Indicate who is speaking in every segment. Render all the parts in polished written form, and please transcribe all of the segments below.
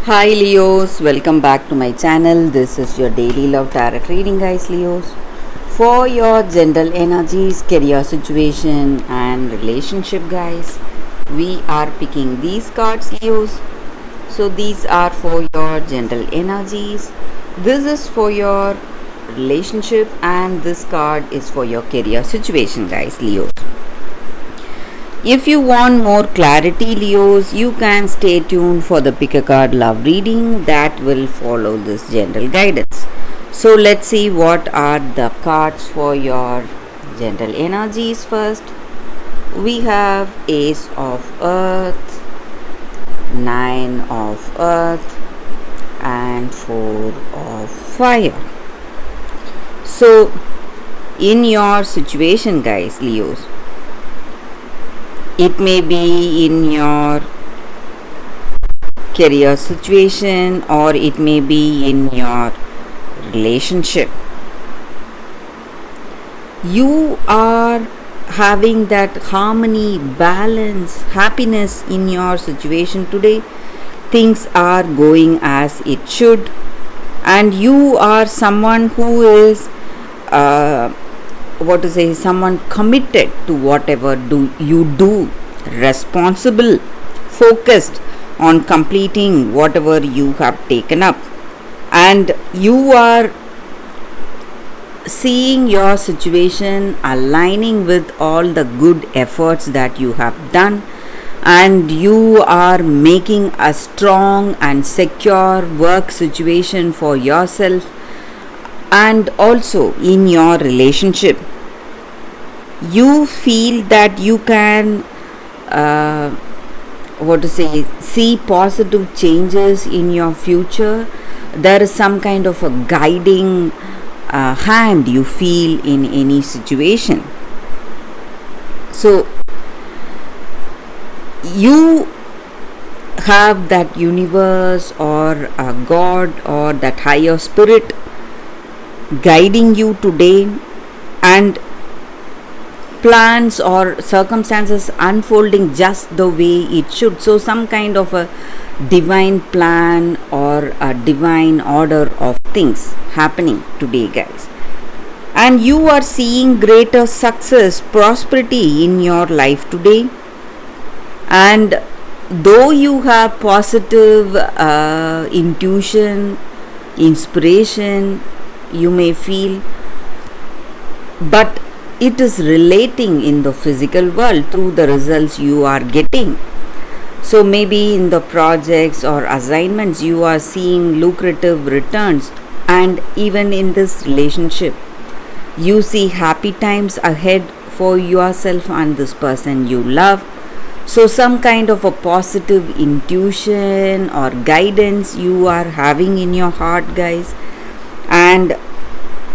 Speaker 1: Hi Leos, welcome back to my channel. This is your daily love tarot reading, guys. Leos, for your general energies, career situation, and relationship, guys, we are picking these cards, Leos. So, these are for your general energies. This is for your relationship, and this card is for your career situation, guys, Leos. If you want more clarity, Leos, you can stay tuned for the pick a card love reading that will follow this general guidance. So let's see what are the cards for your general energies first. We have Ace of Earth, Nine of Earth, and Four of Fire. So in your situation, guys, Leos, it may be in your career situation or it may be in your relationship. You are having that harmony, balance, happiness in your situation today. Things are going as it should, and you are someone who is someone committed to whatever you do, responsible, focused on completing whatever you have taken up, and you are seeing your situation aligning with all the good efforts that you have done, and you are making a strong and secure work situation for yourself. And also in your relationship, you feel that you can see positive changes in your future. There is some kind of a guiding hand you feel in any situation. So you have that universe or a god or that higher spirit guiding you today, and plans or circumstances unfolding just the way it should. So some kind of a divine plan or a divine order of things happening today, guys, and you are seeing greater success, prosperity in your life today. And though you have positive intuition, inspiration, you may feel, but it is relating in the physical world through the results you are getting. So maybe in the projects or assignments you are seeing lucrative returns, and even in this relationship you see happy times ahead for yourself and this person you love. So some kind of a positive intuition or guidance you are having in your heart, guys. And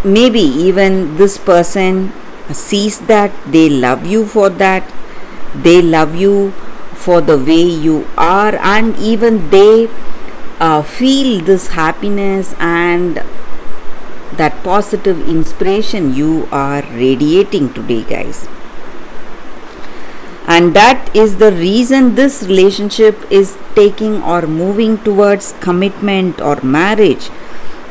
Speaker 1: maybe even this person sees that, they love you for that, they love you for the way you are, and even they feel this happiness and that positive inspiration you are radiating today, guys. And that is the reason this relationship is taking or moving towards commitment or marriage,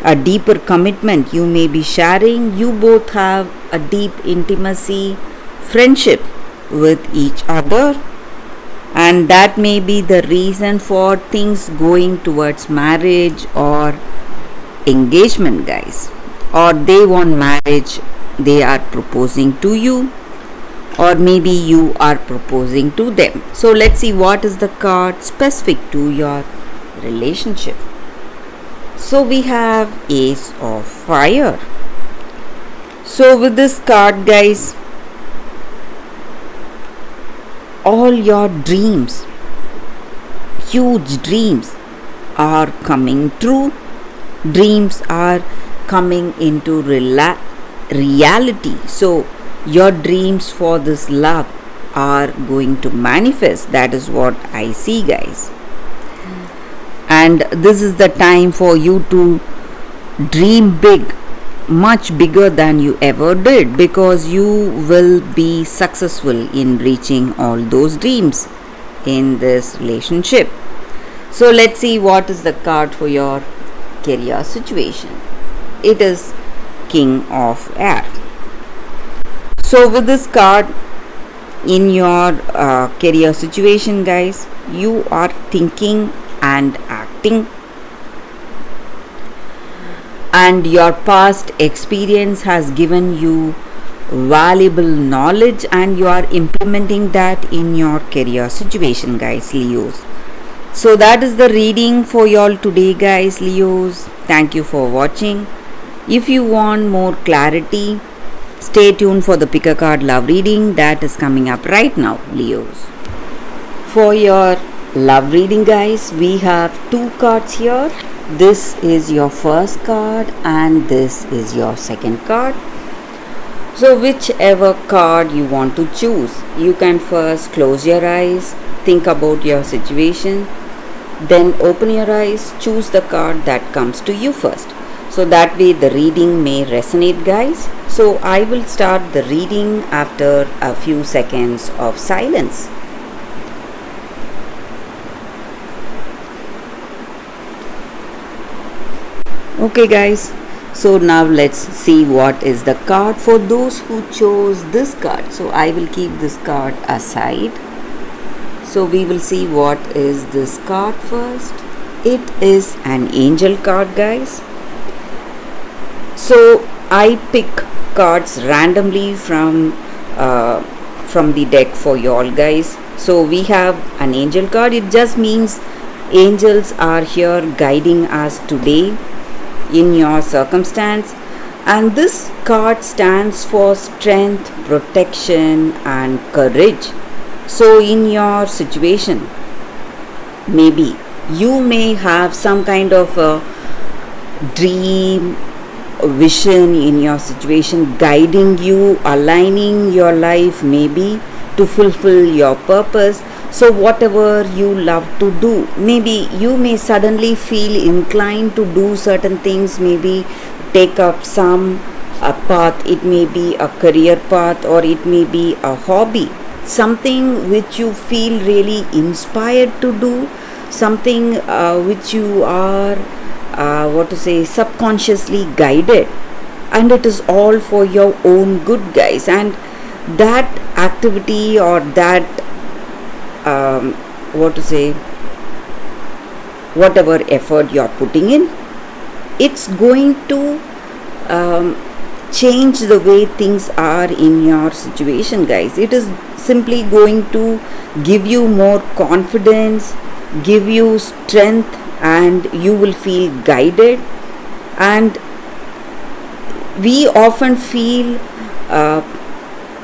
Speaker 1: a deeper commitment you may be sharing. You both have a deep intimacy, friendship with each other, and that may be the reason for things going towards marriage or engagement, guys. Or they want marriage, they are proposing to you, or maybe you are proposing to them. So let's see what is the card specific to your relationship. So we have Ace of Fire. So with this card, guys, all your dreams, huge dreams, are coming true. Dreams are coming into reality. So your dreams for this love are going to manifest. That is what I see, guys. And this is the time for you to dream big, much bigger than you ever did, because you will be successful in reaching all those dreams in this relationship. So let's see what is the card for your career situation. It is King of Air. So with this card in your career situation, guys, you are thinking and acting, and your past experience has given you valuable knowledge, and you are implementing that in your career situation, guys, Leos. So that is the reading for y'all today, guys, Leos. Thank you for watching. If you want more clarity, stay tuned for the pick a card love reading that is coming up right now, Leos. For your love reading, guys, we have two cards here. This is your first card and this is your second card. So whichever card you want to choose, you can first close your eyes, think about your situation, then open your eyes, choose the card that comes to you first. So that way the reading may resonate, guys. So I will start the reading after a few seconds of silence. Okay, guys, so now let's see what is the card for those who chose this card. So I will keep this card aside. So we will see what is this card first. It is an angel card, guys. So I pick cards randomly from the deck for y'all, guys. So we have an angel card. It just means angels are here guiding us today in your circumstance, and this card stands for strength, protection and courage. So in your situation, maybe you may have some kind of a dream, vision in your situation guiding you, aligning your life maybe to fulfill your purpose. So whatever you love to do, maybe you may suddenly feel inclined to do certain things, maybe take up some path. It may be a career path or it may be a hobby, something which you feel really inspired to do, something which you are subconsciously guided, and it is all for your own good, guys. And that activity or that whatever effort you're putting in, it's going to change the way things are in your situation, guys. It is simply going to give you more confidence, give you strength, and you will feel guided. And we often feel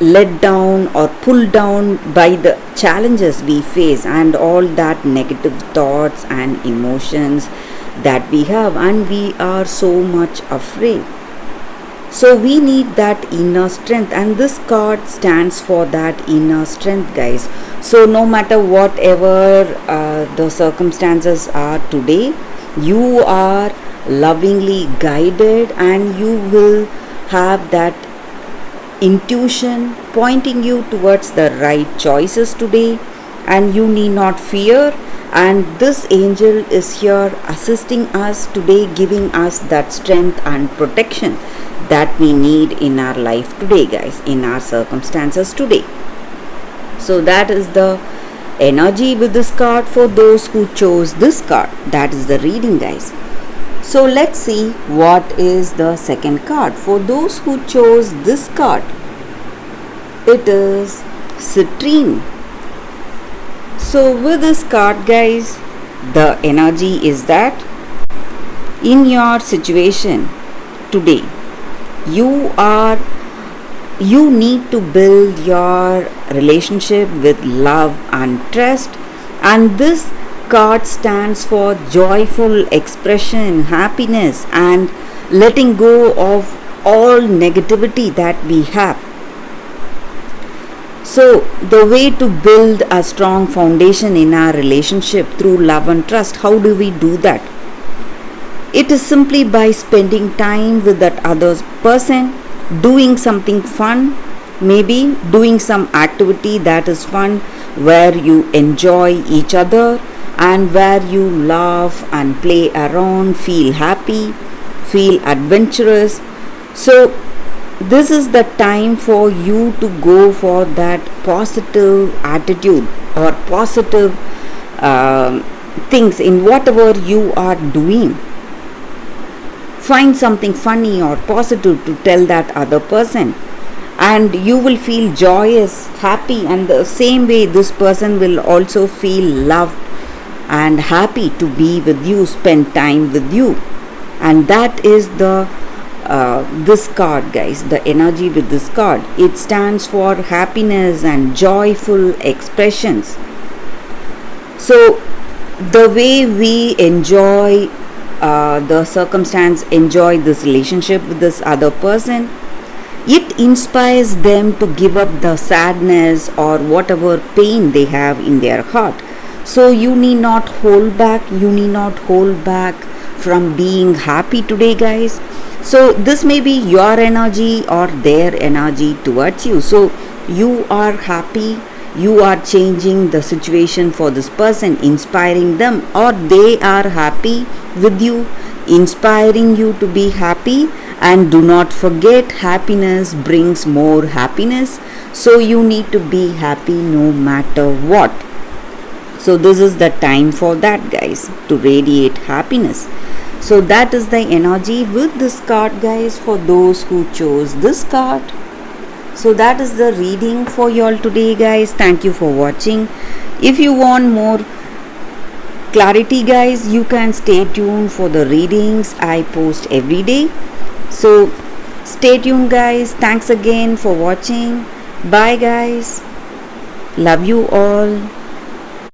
Speaker 1: let down or pulled down by the challenges we face and all that negative thoughts and emotions that we have, and we are so much afraid. So we need that inner strength, and this card stands for that inner strength, guys. So no matter whatever the circumstances are today, you are lovingly guided, and you will have that intuition pointing you towards the right choices today, and you need not fear. And this angel is here assisting us today, giving us that strength and protection that we need in our life today, guys, in our circumstances today. So that is the energy with this card for those who chose this card. That is the reading, guys. So let's see what is the second card for those who chose this card. It is Citrine. So with this card, guys, the energy is that in your situation today, you need to build your relationship with love and trust, and this card stands for joyful expression, happiness, and letting go of all negativity that we have. So the way to build a strong foundation in our relationship through love and trust, how do we do that? It is simply by spending time with that other person, doing something fun, maybe doing some activity that is fun where you enjoy each other, and where you laugh and play around, feel happy, feel adventurous. So this is the time for you to go for that positive attitude or positive things in whatever you are doing. Find something funny or positive to tell that other person, and you will feel joyous, happy, and the same way this person will also feel loved and happy to be with you, spend time with you. And that is the this card, guys, the energy with this card. It stands for happiness and joyful expressions. So the way we enjoy the circumstance, enjoy this relationship with this other person, it inspires them to give up the sadness or whatever pain they have in their heart. So you need not hold back, you need not hold back from being happy today, guys. So this may be your energy or their energy towards you. So you are happy, you are changing the situation for this person, inspiring them, or they are happy with you, inspiring you to be happy. And do not forget, happiness brings more happiness. So you need to be happy no matter what. So this is the time for that, guys, to radiate happiness. So that is the energy with this card, guys, for those who chose this card. So that is the reading for y'all today, guys. Thank you for watching. If you want more clarity, guys, you can stay tuned for the readings I post every day. So stay tuned, guys. Thanks again for watching. Bye, guys. Love you all.